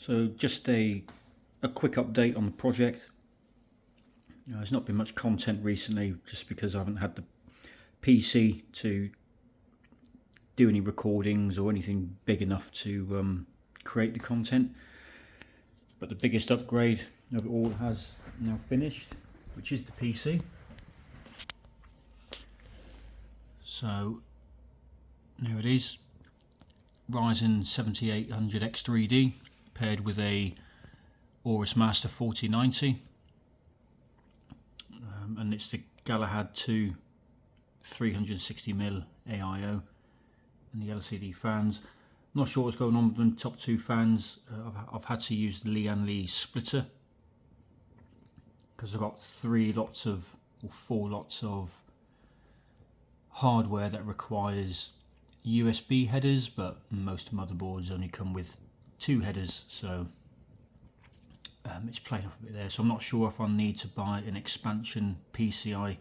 So just a quick update on the project. There's not been much content recently just because I haven't had the PC to do any recordings or anything big enough to create the content. But the biggest upgrade of it all has now finished, which is the PC. So there it is, Ryzen 7800X3D paired with a Aorus Master 4090, and it's the Galahad 2 360mm AIO and the LCD fans. I'm not sure what's going on with the top two fans. I've had to use the Lian Li splitter because I've got 4 lots of hardware that requires USB headers, but most motherboards only come with 2 headers, so it's playing up a bit there. So I'm not sure if I need to buy an expansion PCI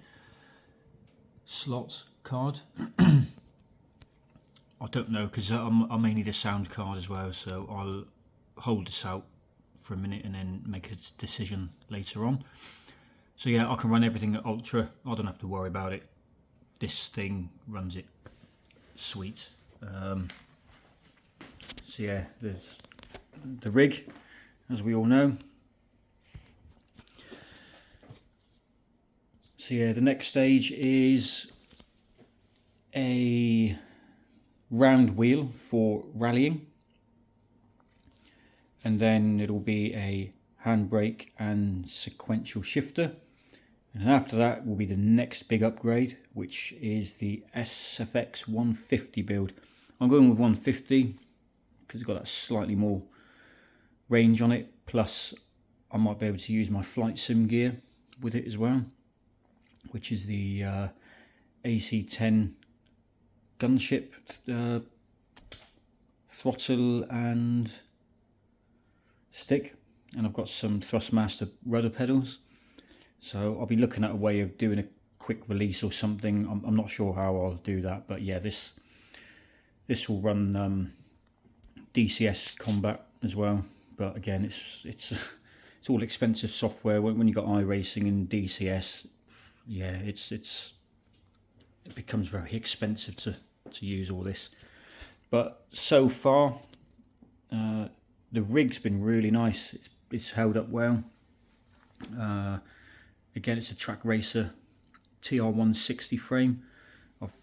slot card. I don't know, because I may need a sound card as well, so I'll hold this out for a minute and then make a decision later on. So yeah, I can run everything at Ultra. I don't have to worry about it. This thing runs it sweet. So yeah, there's the rig, as we all know. So yeah, the next stage is a round wheel for rallying, and then it'll be a handbrake and sequential shifter, and after that will be the next big upgrade, which is the SFX 150 build. I'm going with 150 because it's got that slightly more range on it, plus I might be able to use my flight sim gear with it as well, which is the AC-10 gunship throttle and stick, and I've got some Thrustmaster rudder pedals. So I'll be looking at a way of doing a quick release or something. I'm not sure how I'll do that, but yeah, this will run DCS combat as well. But again, it's all expensive software. When you got iRacing and DCS, yeah, it becomes very expensive to use all this. But so far, the rig's been really nice. It's held up well. Again, it's a Trakracer TR160 frame. I've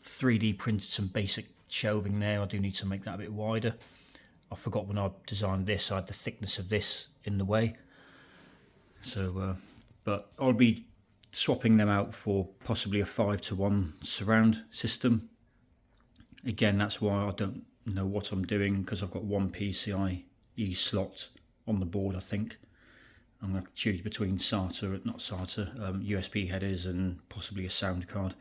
3D printed some basic shelving there. I do need to make that a bit wider. I forgot when I designed this, I had the thickness of this in the way. So, but I'll be swapping them out for possibly a 5:1 surround system. Again, that's why I don't know what I'm doing, because I've got one PCIe slot on the board. I think I'm going to choose between USB headers and possibly a sound card.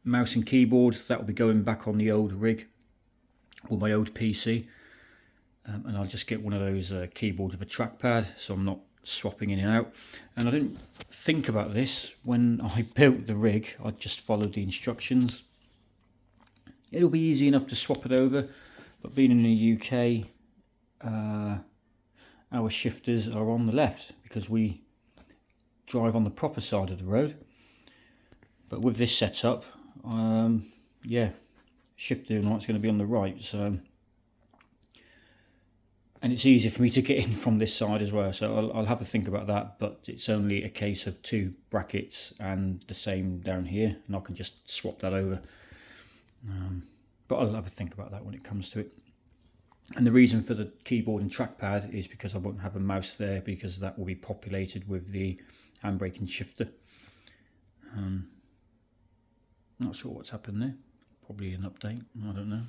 Mouse and keyboard, that will be going back on the old rig or my old PC, and I'll just get one of those keyboards with a trackpad, so I'm not swapping in and out. And I didn't think about this when I built the rig. I just followed the instructions. It'll be easy enough to swap it over, but being in the UK, our shifters are on the left because we drive on the proper side of the road. But with this setup, yeah, shifter and it's going to be on the right. So, and it's easier for me to get in from this side as well. So I'll have a think about that. But it's only a case of 2 brackets and the same down here, and I can just swap that over. But I'll have a think about that when it comes to it. And the reason for the keyboard and trackpad is because I won't have a mouse there, because that will be populated with the handbrake and shifter. Not sure what's happened there. Probably an update, I don't know.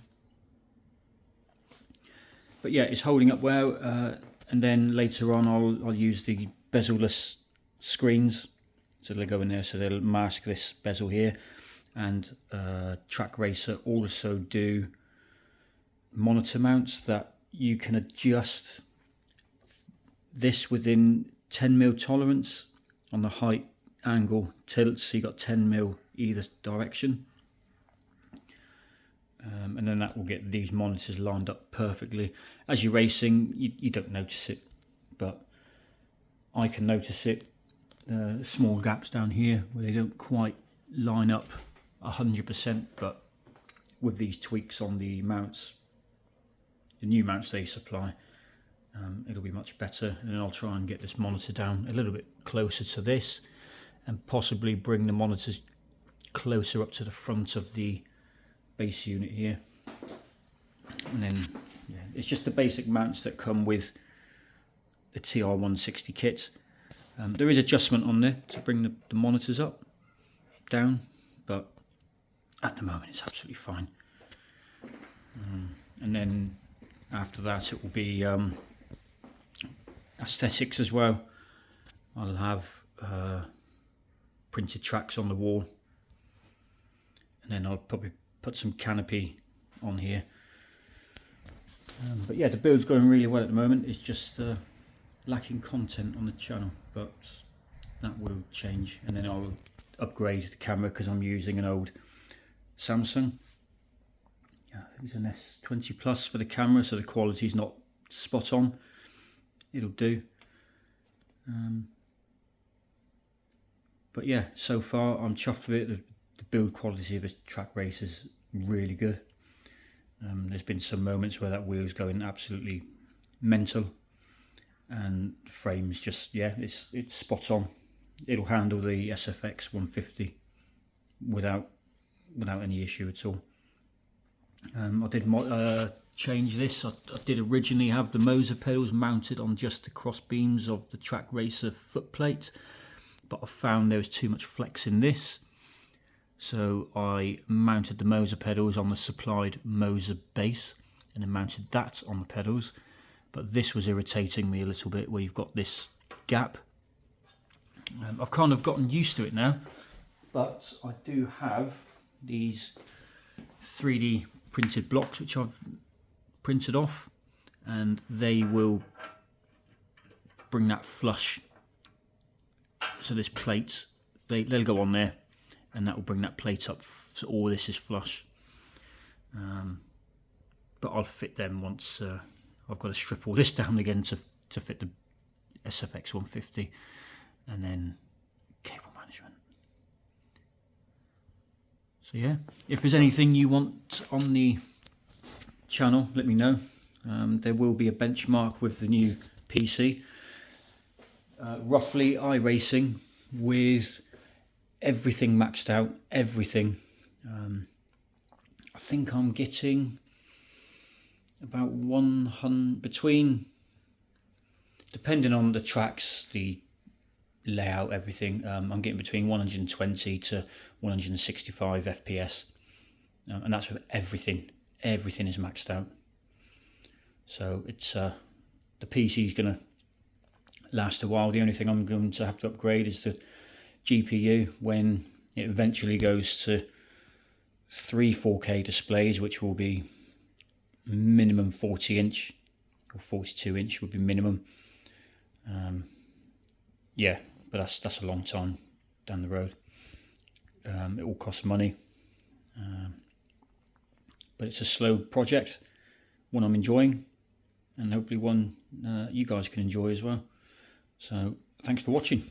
But yeah, it's holding up well. And then later on I'll use the bezel-less screens. So they'll go in there, so they'll mask this bezel here. And Trakracer also do monitor mounts that you can adjust this within 10mm tolerance on the height, angle, tilt, so you got 10mm either direction. and then that will get these monitors lined up perfectly. As you're racing, you don't notice it, but I can notice it. Small gaps down here where they don't quite line up 100%, but with these tweaks on the mounts, the new mounts they supply, it'll be much better. And then I'll try and get this monitor down a little bit closer to this, and possibly bring the monitors closer up to the front of the base unit here. And then yeah, it's just the basic mounts that come with the TR160 kit. There is adjustment on there to bring the monitors up, down, but at the moment it's absolutely fine. And then after that it will be aesthetics as well. I'll have printed tracks on the wall, and then I'll probably put some canopy on here. But yeah, the build's going really well at the moment. It's just lacking content on the channel, but that will change. And then I'll upgrade the camera because I'm using an old Samsung. I think it's an S20 Plus for the camera, so the quality's not spot on. It'll do. But yeah, so far I'm chuffed with it. The build quality of this Trakracer is really good. There's been some moments where that wheel's going absolutely mental, and the frame's just, yeah, it's spot on. It'll handle the SFX 150 without any issue at all. I did change this. I did originally have the Moza pedals mounted on just the cross beams of the Trakracer footplate, but I found there was too much flex in this, so I mounted the Moza pedals on the supplied Moza base and then mounted that on the pedals. But this was irritating me a little bit, where you've got this gap. I've kind of gotten used to it now, but I do have these 3D printed blocks which I've printed off, and they will bring that flush. So this plate, they'll go on there, and that will bring that plate up, so all this is flush. But I'll fit them once I've got to strip all this down again to fit the SFX 150, and then cable management. So yeah, if there's anything you want on the channel, let me know. There will be a benchmark with the new PC. Roughly iRacing with everything maxed out, everything. I think I'm getting about 100, between, depending on the tracks, the layout, everything, I'm getting between 120 to 165 FPS, and that's with everything. Everything is maxed out, so it's the PC is going to last a while. The only thing I'm going to have to upgrade is the GPU when it eventually goes to 3 4K displays, which will be minimum 40-inch or 42-inch would be minimum. Yeah, but that's a long time down the road. It will cost money, but it's a slow project, one I'm enjoying, and hopefully one you guys can enjoy as well. So thanks for watching.